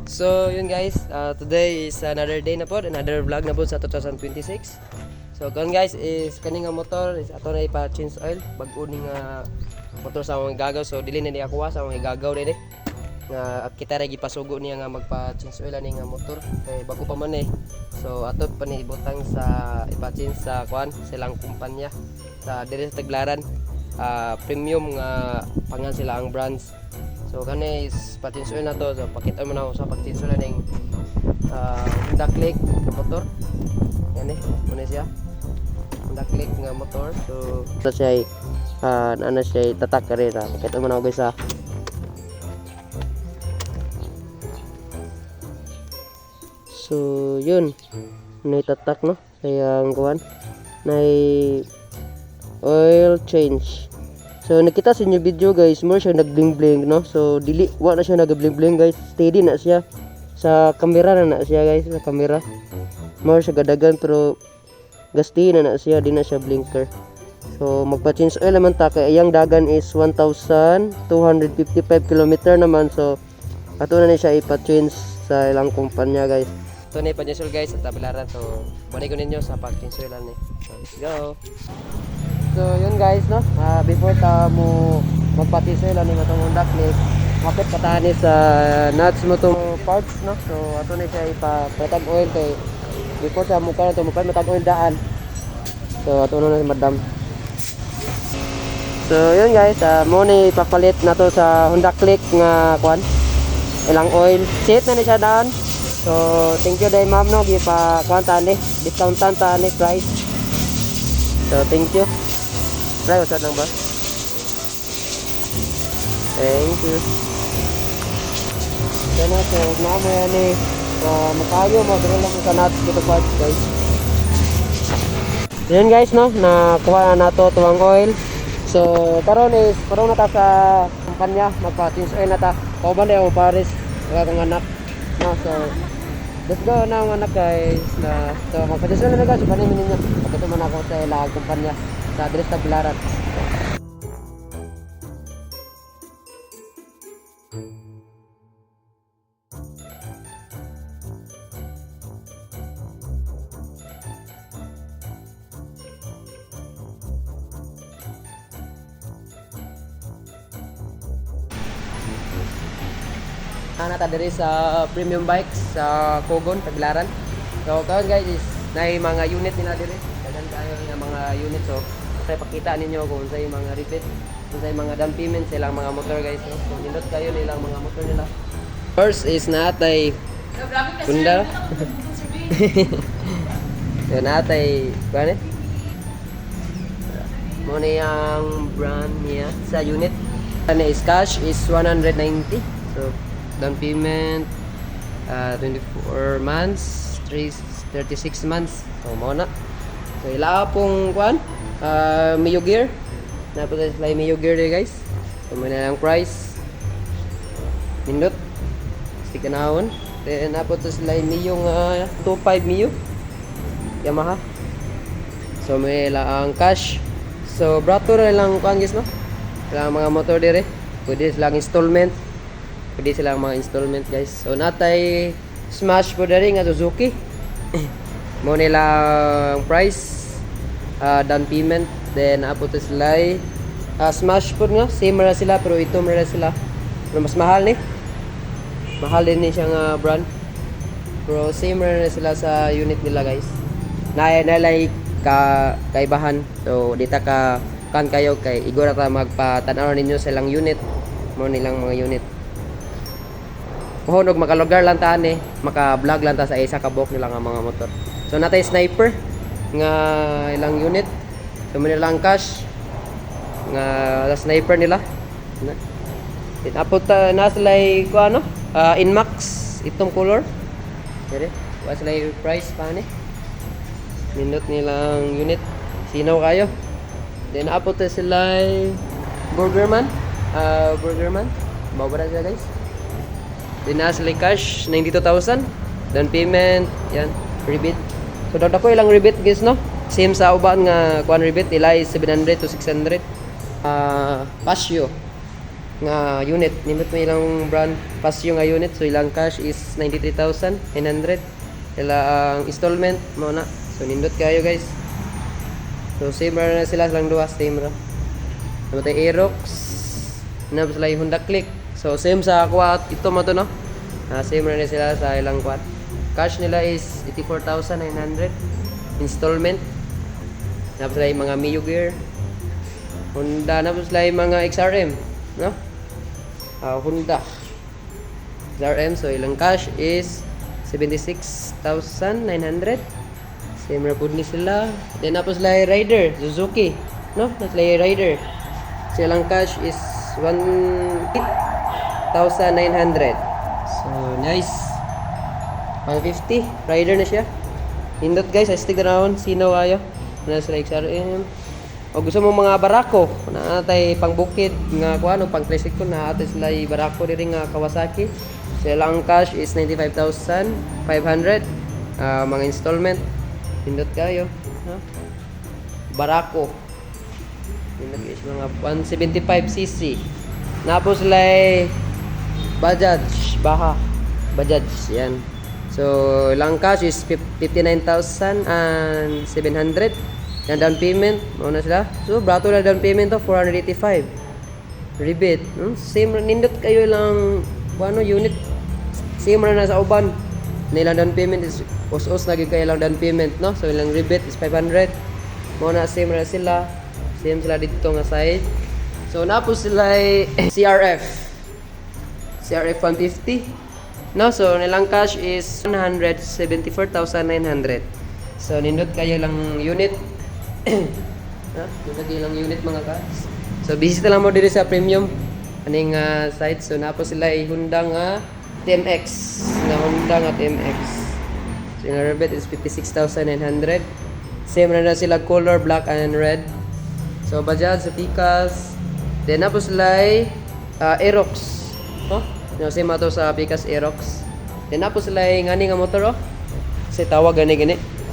So yun guys, today is another day na po, another vlog na po sa 2026. So karon guys is kaning nga motor is ato na ipa-change oil bag-o ning motor sa akong igagaw. So dili na ni ako sa akong igagaw dire. Nga kita ra gipasugo niya nga magpa-change oil ani nga motor kay bago pa man eh. So ato pa ni ibutang sa ipa-change sa kuan silang kumpanya sa dire sa Taglaran. Premium nga pangan sila ang brands. So kani is pa-change oil na to. So pakita mo na ako sa pag-change oil ning Honda Click nga motor. Yan eh, muna siya. Honda Click nga motor. So ito siya ano siya tatak karera. Pakita mo na ako guys ha. So yun, naitatak no. Kaya ang kuhan na oil change. So nakita sa inyo video guys, more siya nag-bling-bling no. So dili wa na siya nag-bling-bling guys. Steady na siya. Sa camera na siya guys, sa camera. More siya gadagan pero gasti na siya, di na siya blinker. So magpa-change oil naman ta kay ayang dagan is 1,255 km naman. So ato na ni siya ipa-change sa ilang kumpanya guys. Ito na ipa-change oil guys sa Taglaran. So balik ko ninyo sa pag-change oil ni. So let's go. So yun guys no, before ta mo magpa-change oil ani matong Honda Click, mapit patani sa nuts mo tong parts no. So ato na siya ipatag oil kay before sa mukha na to matag oil daan. So ato na madam. So yun guys, mo ni ipapalit na to sa Honda Click nga kuan ilang oil. Set na ni siya daan. So thank you day ma'am no, gipa kuan tani, discountan tani price. So thank you. Try usad lang ba? Thank you. Kaya so naman yan eh. Makayo magdala lang sa nuts dito parts guys. Yan guys no, nakuha na nato tuwang oil. So karon na ta sa kumpanya, magpa-change oil na ta. Kauban na yung pares, mga anak. No, so let's go na mga anak guys. So magpa-change oil na guys, panimin ninyo. Pagkito mo na ako sa ilang kumpanya sa Adres Taglaran. Nata diri sa premium bikes sa Kogon, Taglaran. So karon guys is nay mga unit nila diri. Dagan kayo nga mga unit. So say pakita ninyo kung say mga repeat, kung say mga down payment silang mga motor guys. So nindot kayo nilang mga motor nila. First is natay Honda. So natay kuan mo ni ang brand niya sa unit. Ano is cash is 190. So down payment 24 months, 36 months. So mo na. So ila pong kuan Mio Gear. Napos sa Mio Gear dito guys. So mo na ang price. Nindot. Stick naon. Then napos sa Mio nga 25 Mio Yamaha. So may ang cash. So brato na lang kuan guys no. Sa mga motor dire. Pwede silang installment. Pwede silang mga installment guys. So natay smash po dari nga Suzuki. Mo nilang price down payment, then apo to sila smash po nga same ra sila pero ito ra sila. Pero mas mahal ni. Mahal din ni siya nga brand. Pero same ra sila sa unit nila guys. Nalay kaibahan. So dita ka kan kayo kay igora ta magpatan-aw ninyo sa ilang unit. Mo nilang mga unit. Kuhunog makalugar lang ta ani, maka-vlog lang ta sa isa ka book nila nga mga motor. So natay sniper nga ilang unit. So mo nilang cash nga sniper nila. Apot na sila ko ano, Inmax itong color. Dire, wa sila price pa ni. Nindot nilang unit. Sinaw kayo. Then apot sila Burgerman. Burgerman. Mababa sila guys. Then nasa cash 92,000. Down payment, yan, rebate. So daw ko ilang rebate guys no. Same sa uban nga kuan rebate nila is 700 to 600. Pasio. nga unit. Nimot mo ilang brand Pasio nga unit. So ilang cash is 93,900. Ilang installment mo na. So nindot kayo guys. So same ra na sila silang duha, same ra. Namatay Aerox. Na sila yung Honda Click. So same sa quad ito mo to no. Same ra na sila sa ilang quad. Cash nila is 84,900 installment. Tapos sila yung mga Mio Gear. Honda na sila yung mga XRM, no? Honda XRM. So ilang cash is 76,900. Same ra pud ni sila. Then tapos sila yung Rider Suzuki, no? Sila yung Rider. So ilang cash is 1,900. So nice. 150 Rider na siya. Hindot guys, I stick around. Sino ayo? Na sila XRM. O gusto mo mga barako na atay pang bukid nga kuano pang classic ko na atay sila barako diri nga Kawasaki. Sila ang cash is 95,500. Mga installment. Hindot kayo, ha? Barako. Hindot guys mga 175cc. Napos sila Bajaj, Baha. Bajaj yan. So, ilang cash is 59,700. Yung down payment, mauna sila. So, brato na down payment to, 485. Rebate. Same, nindot kayo lang, ano, unit. Same na sa uban. Nilang down payment is, os-os na kayo lang down payment, no? So, ilang rebate is 500. Mauna, same na sila. Same sila dito nga side. So, napos sila CRF. CRF 150. No, so nilang cash is 174,900. So nindot kayo lang unit. Nindot kayo lang unit mga guys. So bisita lang mo dito sa premium aning site. So napo sila Honda nga TMX. Na Honda nga TMX. So yung rebate is 56,900. Same na sila color black and red. So Bajaj sa Pikas. Then napo sila Aerox. Oh, no, same ato sa Pikas Aerox. Then napo sila ngani nga motor oh. Kasi tawag gani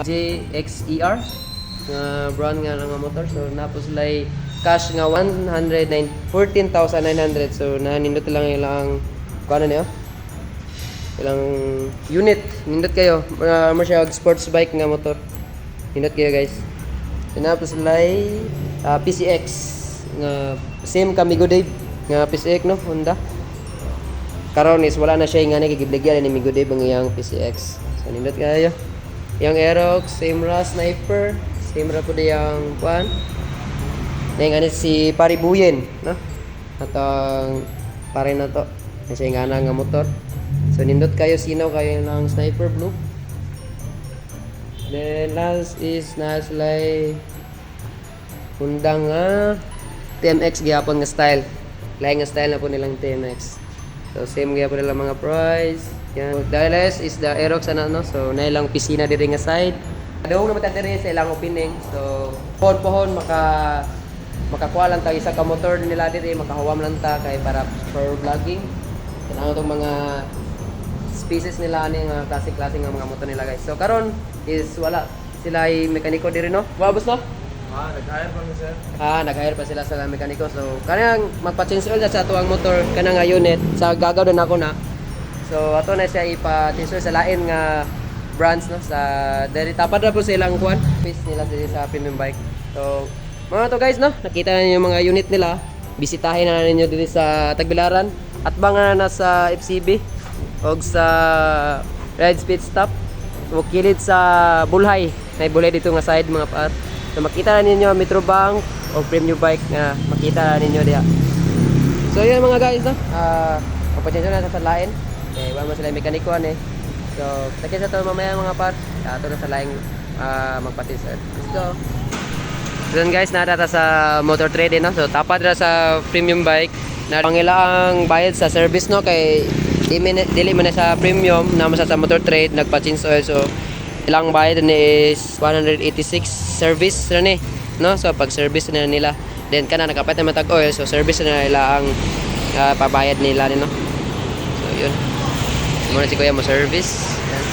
JXER nga brand nga nga motor. So napo sila cash nga 14,900. So nanindot lang ilang kuno niyo. Ilang unit nindot kayo. Siya sports bike nga motor. Nindot kayo guys. Then napo sila PCX nga same kami Migo Dave nga PCX no Honda. Karon is wala na siya nga nagigibligyan ni Migo Dave ang iyang PCX. So nindot kayo. Yang Aerox, same ra Sniper, same ra pud yang kuan. Ning ani si Paribuyen, no? Atong pare na to. Kasi nga na nga motor. So nindot kayo sino kayo ng Sniper Blue. Then last is naslay Honda nga TMX gyapon nga style. Lain nga style na po nilang TMX. So same gyapon nila mga price. Yan. So, the last is the Aerox no? So nailang pisina diri nga side. Daw na matadiri sa ilang opening. So pohon makakuha lang ta isa ka motor nila diri, makahuwam lang ta kay para for vlogging. Yan ang itong mga species nila ani nga klase-klase nga mga motor nila guys. So karon is wala sila ay mekaniko diri no. Wabos no? Nag-hire pa sir. Nag-hire pa sila sa mekaniko. So kanang magpa-change oil sa tuwang motor kana nga unit sa gagaw din ako na. So ato na siya ipa-change sa lain nga brands no sa diri tapad na po silang kuan face nila diri sa premium bike. So mga to guys no, nakita na yung mga unit nila. Bisitahin na ninyo diri sa Tagbilaran at banga na sa FCB og sa Red Speed Stop o kilid sa Bulhay. May bulay dito nga side mga paat. So makita na ninyo Metrobank o premium bike nga makita na ninyo diha. So yun mga guys no. Magpa-change na sa lain. Wala mo sila mekaniko eh. So, takit sa ito mamaya mga part. Ito na sa laing magpatis. Let's go. So yun guys, narata sa motor trade no. So tapad na sa premium bike. Pangilaang bayad sa service no kay dili man na sa premium na sa motor trade nagpa-change oil. So ilang bayad ni is 186 service na ni no. So pag service na nila then kana nakapat na matag oil. So service na nila ang pabayad nila no. So yun. Muna si kuya mo service. Yan.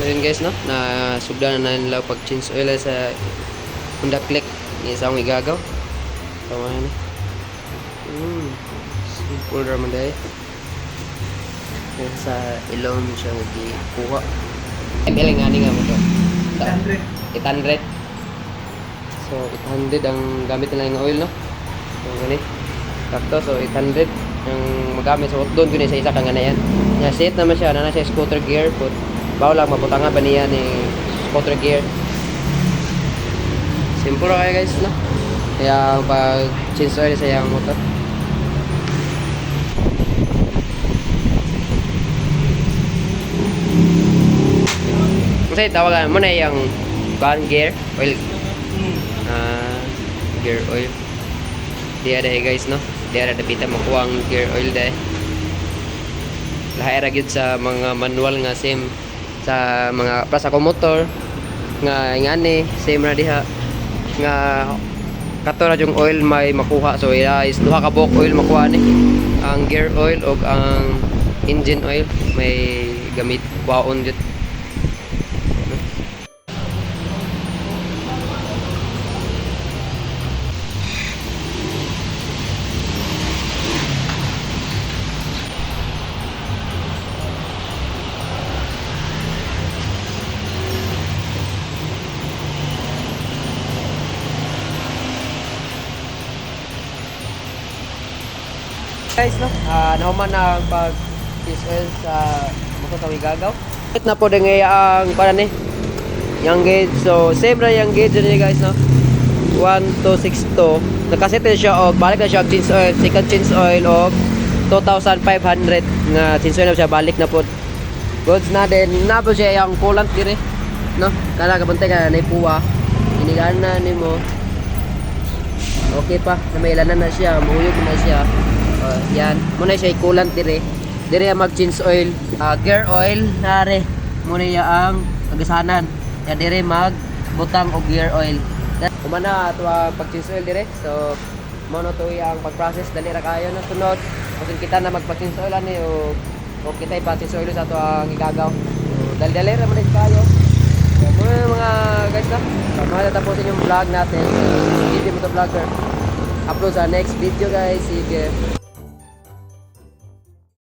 yun guys, no? Na sugdan na nila pag change oil sa Honda Click. Isa akong igagaw. Tama na. Simple raman dahil. Yan sa ilaw mo siya kuha. ML nga nga mo to. 800. 800. So 800 ang gamit nila yung oil, no? So gani. Sakto, so 800 ang magamit. So doon ko sa isa kang na yan. Set naman siya, na siya scooter gear. But bawal lang maputangan ba niya ni scooter gear. Simple kayo guys, no? Kaya pag change oil sa yung motor. Kasi tawagan mo na yung gear oil. Gear oil. Di ada guys, no? Di ada dapita makuha ang gear oil dahil. Lahat ra gyud sa mga manual nga same sa mga plasa ko motor nga ngani same ra diha nga kato ra yung oil may makuha. So is duha ka buok oil makuha ni ang gear oil o ang engine oil may gamit waon jud. Guys, no? Nauman na ang pag-change sa motor sa Wigagaw. Na po din ang para ni yung gauge. So same na yung gauge niya guys, no? 1262. Nakaset na siya og balik na siya og change oil, second change oil og 2,500 na change oil na siya, balik na po. Goods na din na po siya yung coolant dire, no? Kala kabantay ka na ipuwa. Inigana nimo. Okay pa, na may ilanan na siya, muhuyog na siya. Yan, muna siya coolant dire. Dire mag change oil, gear oil nare. Muna ya ang agasanan. Ya dire mag butang og gear oil. Kumana ato pag change oil dire. So mono to yang pag-process dali ra kayo na sunod. Kung kita na magpa-change oil ani o kita ipa-change oil sa ato ang igagaw. So dali-dali ra man kayo. So mga guys na, matatapusin yung vlog natin. Video mo to vlogger. Upload sa next video guys. Sige.